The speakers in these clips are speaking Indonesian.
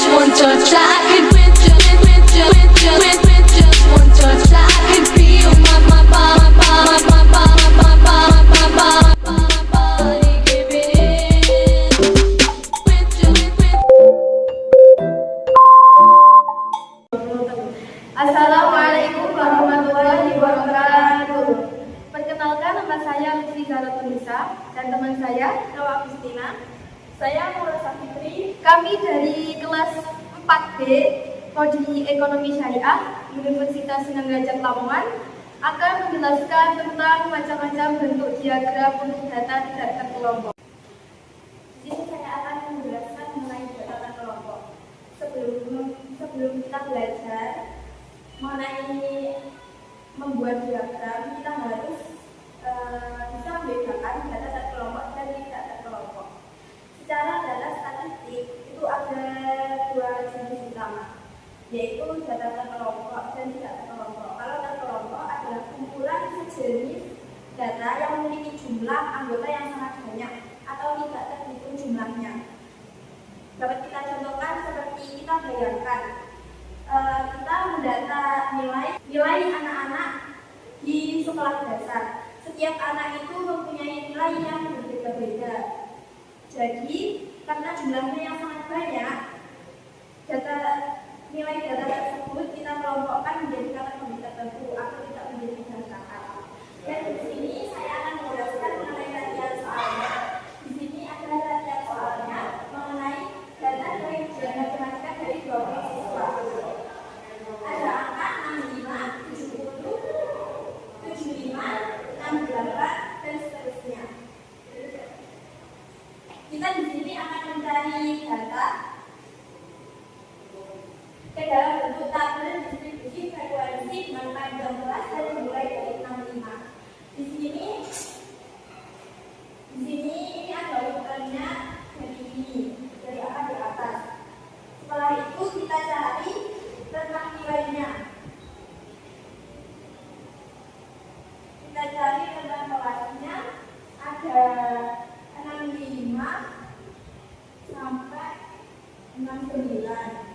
just one touch, I could with just one touch, I could feel my body give it in. Assalamualaikum warahmatullahi wabarakatuh. Perkenalkan, nama saya Lutfi Zaratunisa dan teman saya Nawa Agustina. Saya Nurul Safitri. Kami dari kelas 4B Prodi Ekonomi Syariah Universitas Sunan Derajat Lamongan akan menjelaskan tentang macam-macam bentuk diagram untuk data tidak terkelompok. Di sini saya akan menjelaskan mengenai data terkelompok. Sebelum kita belajar mengenai membuat diagram, kita harus bisa membedakan data terkelompok dan tidak terkelompok. Secara data statistik itu ada dua jenis utama, yaitu data terkelompok dan tidak terkelompok. Kalau terkelompok adalah kumpulan sejenis data yang memiliki jumlah anggota yang sangat banyak atau tidak terhitung jumlahnya. Dapat kita contohkan seperti kita bayangkan, kita mendata nilai anak-anak di sekolah dasar. Setiap anak itu mempunyai nilai yang berbeda-beda. Jadi, karena jumlahnya yang sangat banyak, nilai data tersebut kita kelompokkan menjadi kategori tertentu atau tidak menjadi daftar. Dan di sini saya akan menjelaskan mengenai rangkaian soalnya. Di sini ada rangkaian soalnya mengenai data dari ujian matematika dari 20 siswa. Ada angka 65, 70, 75, 68, dan seterusnya. Kita di sini akan mencari data ke dalam bentuk tabel distribusi frekuensi dengan panjang kelas dan dimulai dari 65. Di sini ini ada urutannya dari ini, dari atas ke atas. Setelah itu kita cari tentang nilainya. Kita cari tentang kelasnya, ada 65 sampai 69.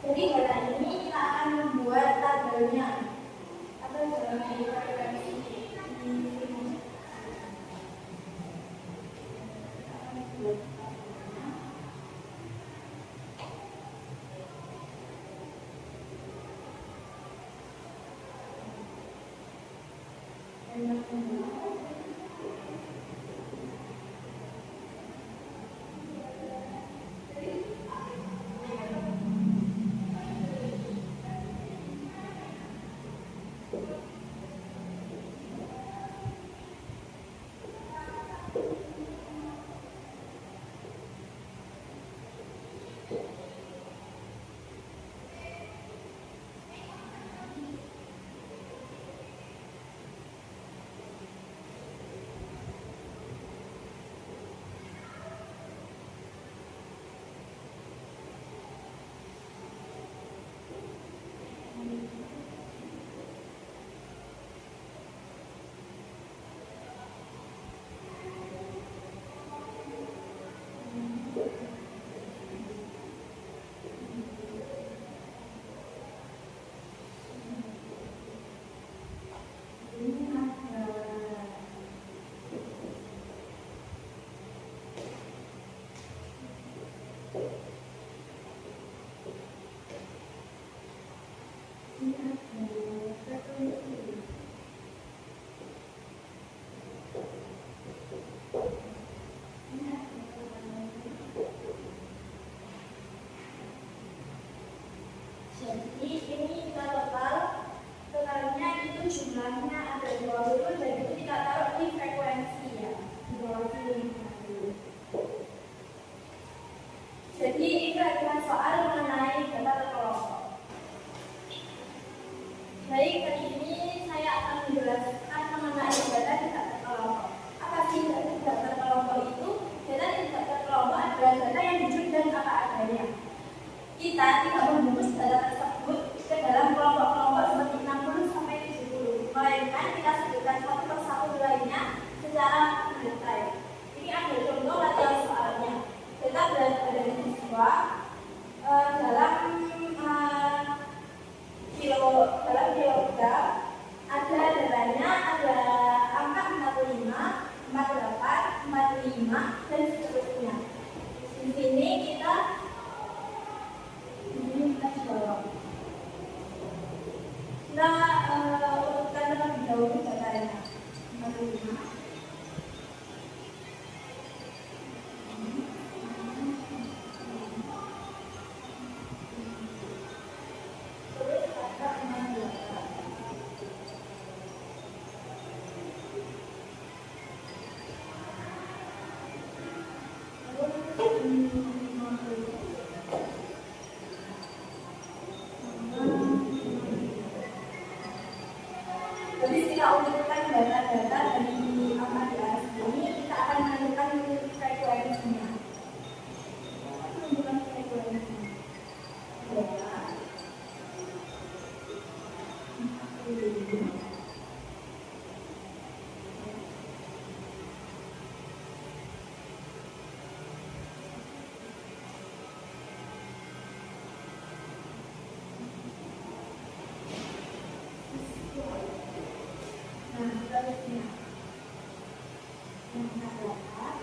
Jadi data ini kita akan membuat tabelnya atau dalam frekuensi. Jadi ini kita totalnya itu jumlahnya ada 20 dan itu kita taruh di frekuensi ya, di bawah sini. Jadi itu adalah soal mengenai data terkelompok. Baik, kali ini saya akan menjelaskan mengenai data tidak terkelompok. Apa sih data tidak terkelompok itu? Data tidak terkelompok adalah data yang jujur dan apa adanya. Kita tidak membungkus data tersebut ke dalam kelompok-kelompok seperti 60 sampai 70, melainkan kita sebutkan satu persatu wilayahnya secara mendetail. Ini ada contoh latihan soalnya. Data berasal dari siswa dalam kilogram, ada datanya, ada angka 45, 48, 45 dan seterusnya. Di sini kita jawab. Kita urutkan terlebih dahulu datanya. 45. Jadi kita urutkan data-data dari angka di atas ini, kita akan menentukan frekuensinya. Menentukan frekuensinya. Nah, seterusnya. Yang terdapat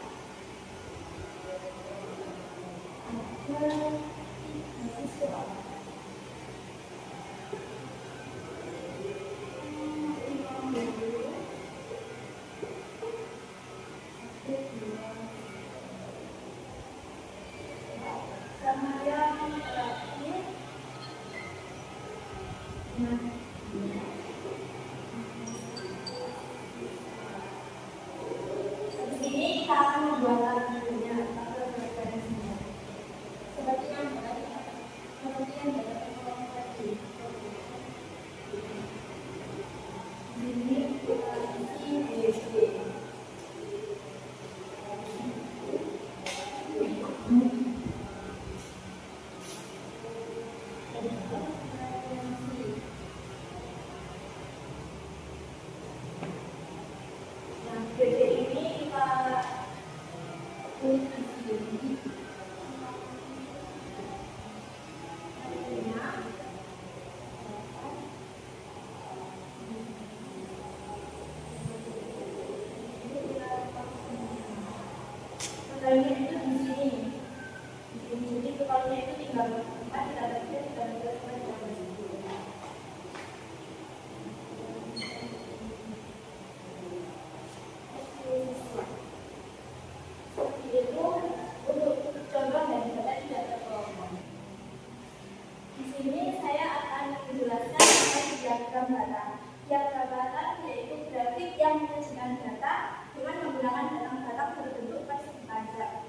ada 3 siswa. Sama yang terakhir. Ini kita akan membuat lagunya atau referensinya. Seperti yang tadi, ini isi BC. Nah, BC ini kita tulis di sini. Totalnya itu di sini. Di sini, jadi totalnya itu tinggal 4, kita baca, kita baca. Seperti itu untuk contoh dari data tidak terkelompok. Di sini saya akan menjelaskan mengenai diagram data. Diagram data yaitu grafik yang menunjukkan data dengan menggunakan batang-batang berbentuk persegi panjang.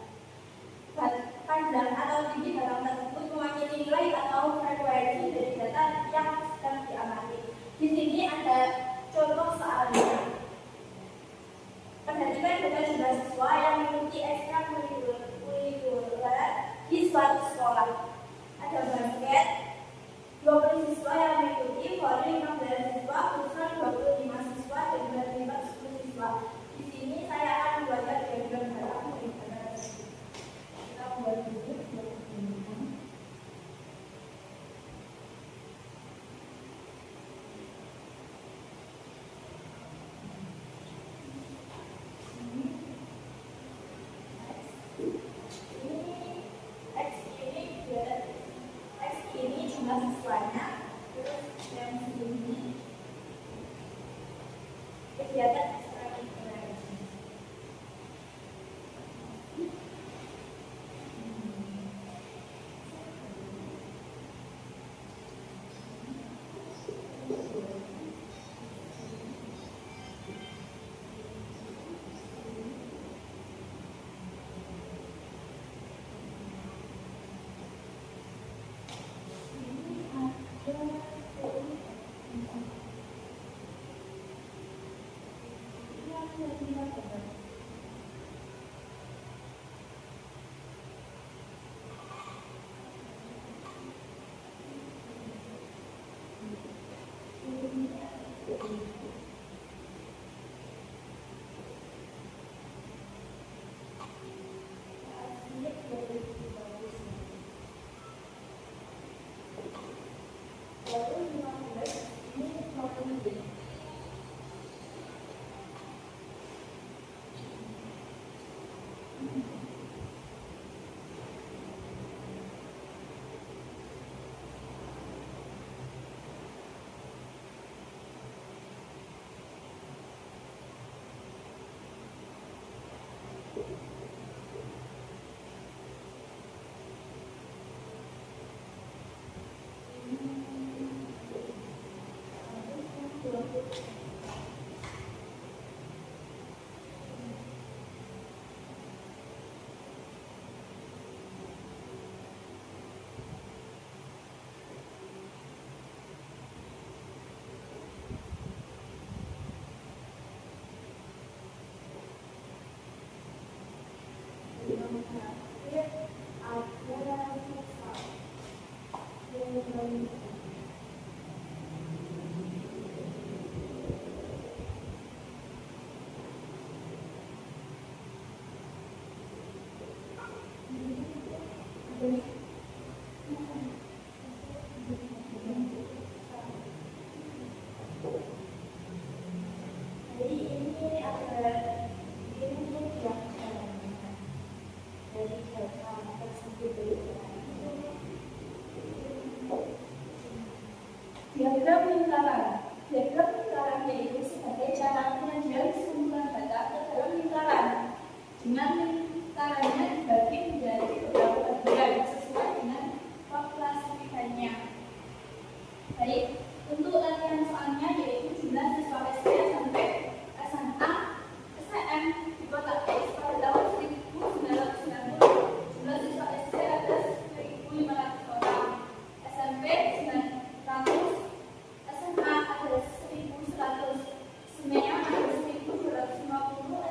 Panjang atau tinggi batang tersebut mewakili nilai atau frekuensi dari data yang sedang diamati. Di sini ada contoh soalnya. Perhatikan data jumlah siswa yang mengikuti ekstrakurikuler di suatu sekolah. Ada basket, 20 siswa yang mengikuti, voli 15 siswa, futsal 25 siswa, dan badminton 10 siswa. Di sini saya akan membuatkan diagram data. Kita buat dulu. X ini jumlah siswanya, Y yang segini kegiatan ekstrakurikuler. Jadi ini ada ini yang dari hal tersebut. Diagram lingkaran. Diagram lingkaran yaitu sebagai cara penyajian sumber data ke dalam lingkaran. Dengan lingkarannya dibagi menjadi beberapa bagian sesuai dengan klasifikasinya. Baik, untuk latihan soalnya yaitu jumlah siswa SD sampai SMA, STM di kota X pada tahun 1990. Jumlah siswa SD ada 1.500 orang, SMP 900, SMA ada 1.100, SMEA ada 1.250,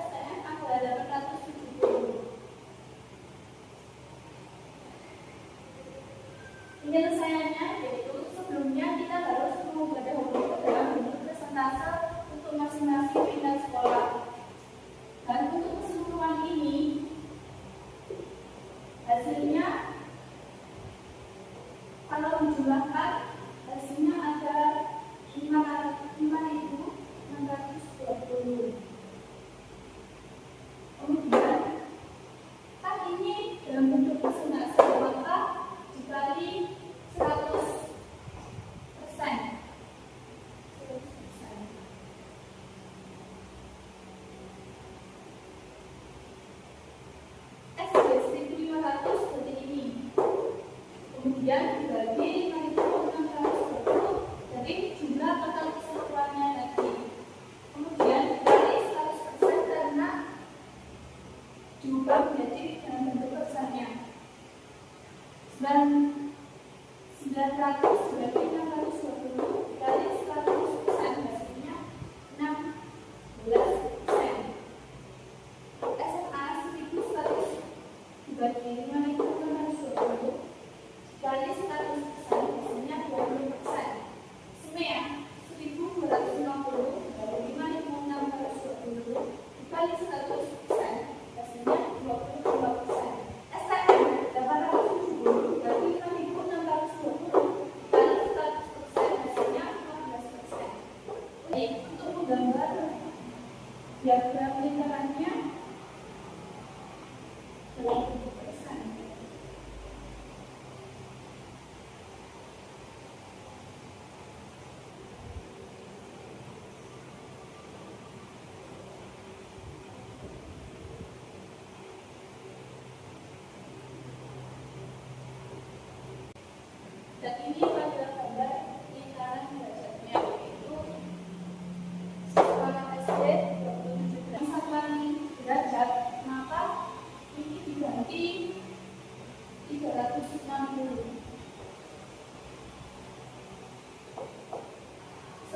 STM ada 870. Penyelesaiannya yaitu sebelumnya kita harus mengubah dahulu ke dalam bentuk persentase untuk masing-masing tingkat sekolah. Dan untuk keseluruhan ini hasilnya kalau dijumlahkan hasilnya ada 5.620. Kemudian kan ini dalam bentuk persentase maka dikali 100%. X dibagi 1.500 seperti ini. Kemudian dibagi 5.620 dari jumlah total keseluruhannya tadi. Kemudian dikali 100% karena diubah menjadi dalam bentuk persennya. 900 dibagi 620 dikali 100% hasilnya 16%. SMA 1.100 dibagi 5.620 dikali 100% hasilnya 20%. SMEA 1.250 dibagi 5.620 dikali 100% hasilnya 22%. STM 870 dibagi 5.620 dikali 100% hasilnya 15%. Jadi untuk menggambar diagram lingkarannya dalam bentuk persen.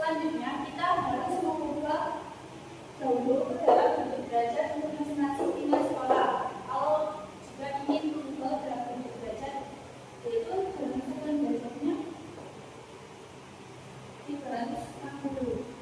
Selanjutnya kita harus mengubah dahulu ke dalam bentuk derajat untuk masing-masing tingkat sekolah. Kalau juga ingin mengubah dalam bentuk derajat, yaitu berdasarkan derajatnya 360.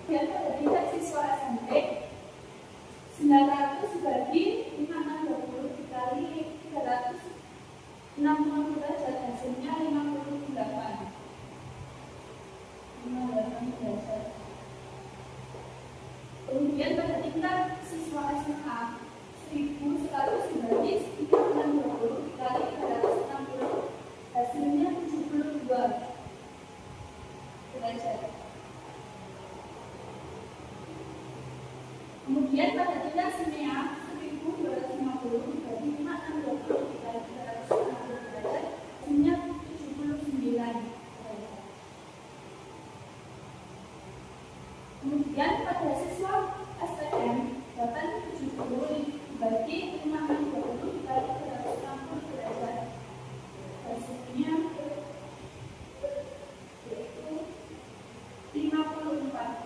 Dan pada tingkat siswa SMP 900 dibagi 520 dikali 360 derajat hasilnya 58 derajat. Kemudian pada tingkat siswa SMA 1100 dibagi 360 dikali 360 hasilnya 72 derajat. Kemudian pada tingkat semea 1250 dibagi 560 dikali 360 derajat hasilnya 79 derajat. Kemudian pada siswa STM 870 dibagi 560 dikali 360 derajat hasilnya yaitu 54.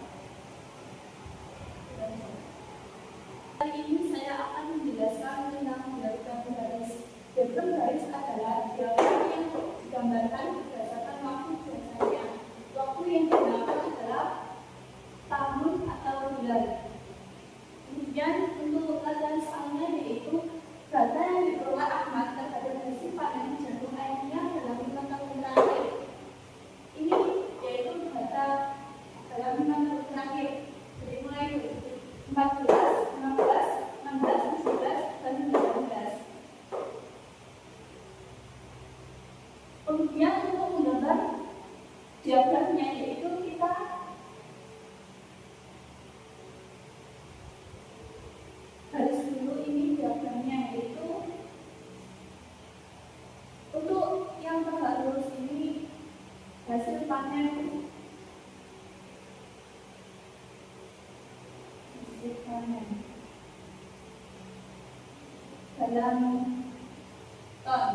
Kali ini saya akan menjelaskan tentang diagram garis. Diagram garis adalah diagram yang digambarkan berdasarkan waktu biasanya. Waktu yang digunakan adalah tahun atau bulan. Kemudian untuk latihan soalnya yaitu data yang diperoleh Ahmad terhadap hasil panen jagung airnya dalam 5 tahun terakhir. Ini yaitu data dalam 5 tahun terakhir. Jadi mulai 14, 15, 16, 17, dan 19. Kemudian untuk menggambar diagramnya yaitu kita garis dulu ini diagramnya yaitu untuk yang tegak lurus ini hasil panen dalam ton.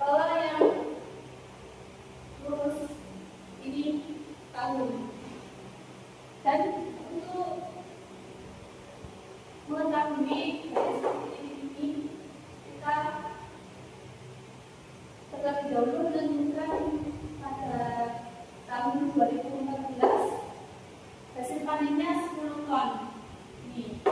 Kalau yang lurus ini tahun. Dan untuk mengetahui ini kita terlebih dahulu menentukan pada tahun 2014 hasil panennya 10 ton. Nih.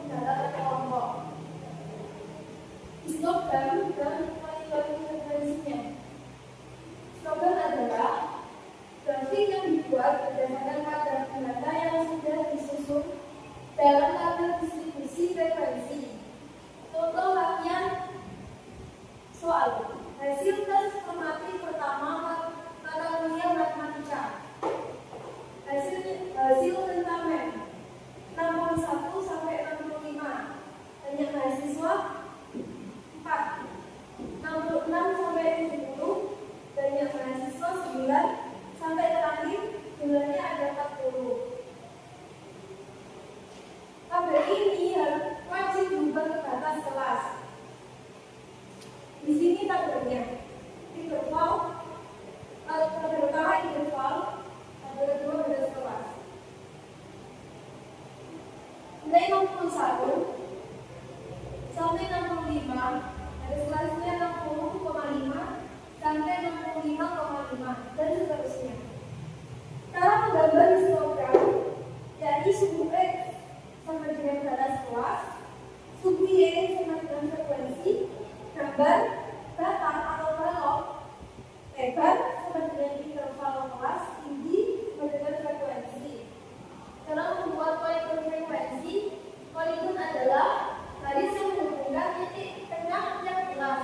dalam kelompok. Slogan dan paling frekuensinya. Slogan adalah grafik yang dibuat berdasarkan kadar data yang sudah disusun dalam tabel distribusi frekuensi. Contoh latihan soal. Hasil tes formatif pertama mata kuliah matematika. Hasil tentamen 61 sampai 65. Banyak mahasiswa 4. 66 sampai 70. Banyak mahasiswa 9 sampai terakhir jumlahnya ada 40. Tabel ini wajib diubah ke batas kelas. Di sini tabelnya. Interval, tabel pertama interval, tabel kedua batas kelas. Nilai 61 sampai 65, garis kelasnya 60,5 sampai 65,5 dan seterusnya. Cara menggambar histogram, yakni suku X sama dengan batas kelas, suku Y sama dengan frekuensi, gambar batang atau balok, lebar sama dengan interval kelas, tinggi sama dengan frekuensi. Cara membuat poligon frekuensi, poligon adalah garis yang menghubungkan titik tengah tiap kelas.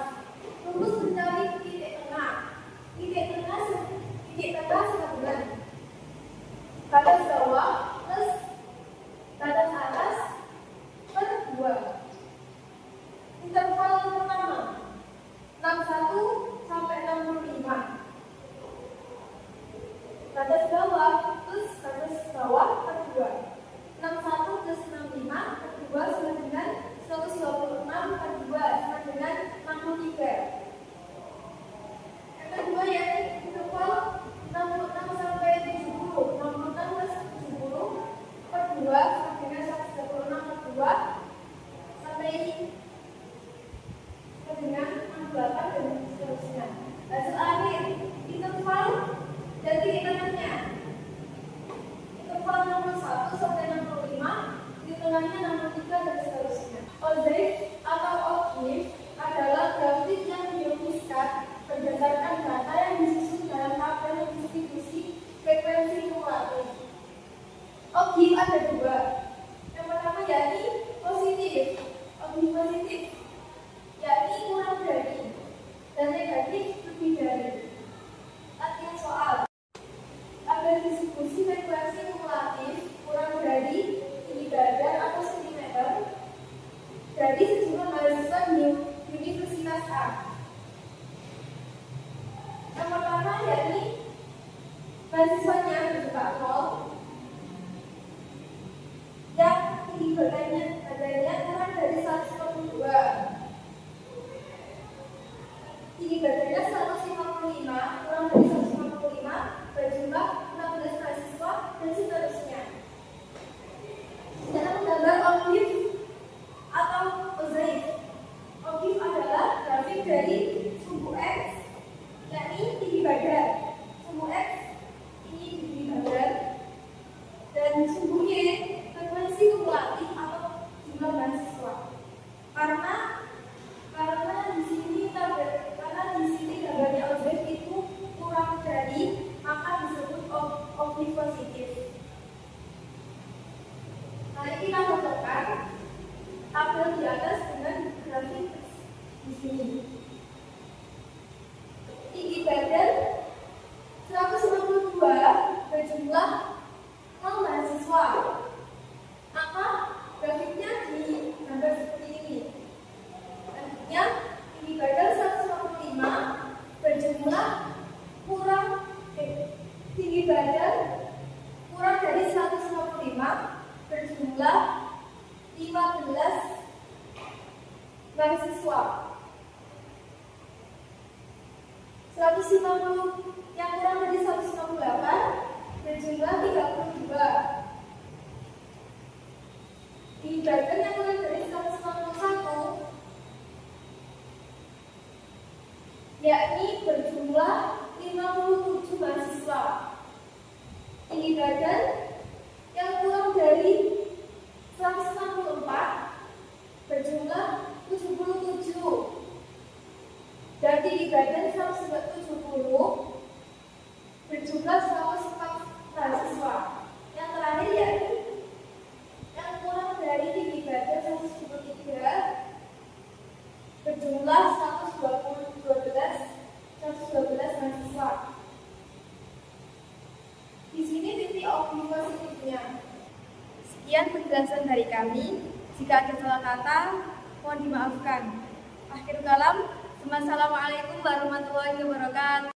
Rumus mencari titik tengah. Titik tengah sama dengan batas bawah plus batas atas per 2. Interval pertama 61 sampai 65. Batas bawah plus batas bawah per 2. 61 plus 65 per 2 sama dengan 126 per 2 sama dengan 63. Yang kedua yaitu interval 66 sampai 70. 66 plus 70 per 2 sama dengan 136 per 2 sampai dengan 68 dan seterusnya. Hasil akhir interval dan titik tengahnya. Interval 61 sampai 65, di tengahnya 63 dan seterusnya. Objek atau objek adalah grafik yang dilukiskan berdasarkan data yang disusun dalam tabel distribusi frekuensi kumulatif. Objek ada dua. Yang pertama yakni positif. Objek positif yakni kurang dari, dan negatif lebih dari. Latihan soal. Tabel distribusi frekuensi kumulatif kurang dari tinggi badan atau sentimeter dari sejumlah mahasiswa di Universitas A. Yang pertama yakni mahasiswanya berjumlah 0 yang tinggi badannya kurang dari 152. Tinggi badannya 155 kurang dari 155 berjumlah 16 mahasiswa dan seterusnya. Cara menggambar objek atau objek. Objek adalah grafik dari sumbu X yakni tinggi badan, sumbu X ini tinggi badan, dan sumbu Y frekuensi kumulatif atau jumlah mahasiswa. Karena di sini gambarnya objek itu kurang dari, maka disebut objek positif. Nah, ini kita bentukkan tabel di atas dengan grafik di sini. Tinggi badan 152 berjumlah 0 mahasiswa. Maka grafiknya digambar seperti ini. Artinya tinggi badan 155 berjumlah tinggi badan kurang dari 155 berjumlah 15 mahasiswa. 150 yang kurang dari 158 berjumlah 32. Tinggi badan yang kurang dari 151 yakni berjumlah 57 mahasiswa. Tinggi badan yang kurang dari 164 dari kami. Jika ada salah kata, mohon dimaafkan. Akhir kalam, Assalamualaikum warahmatullahi wabarakatuh.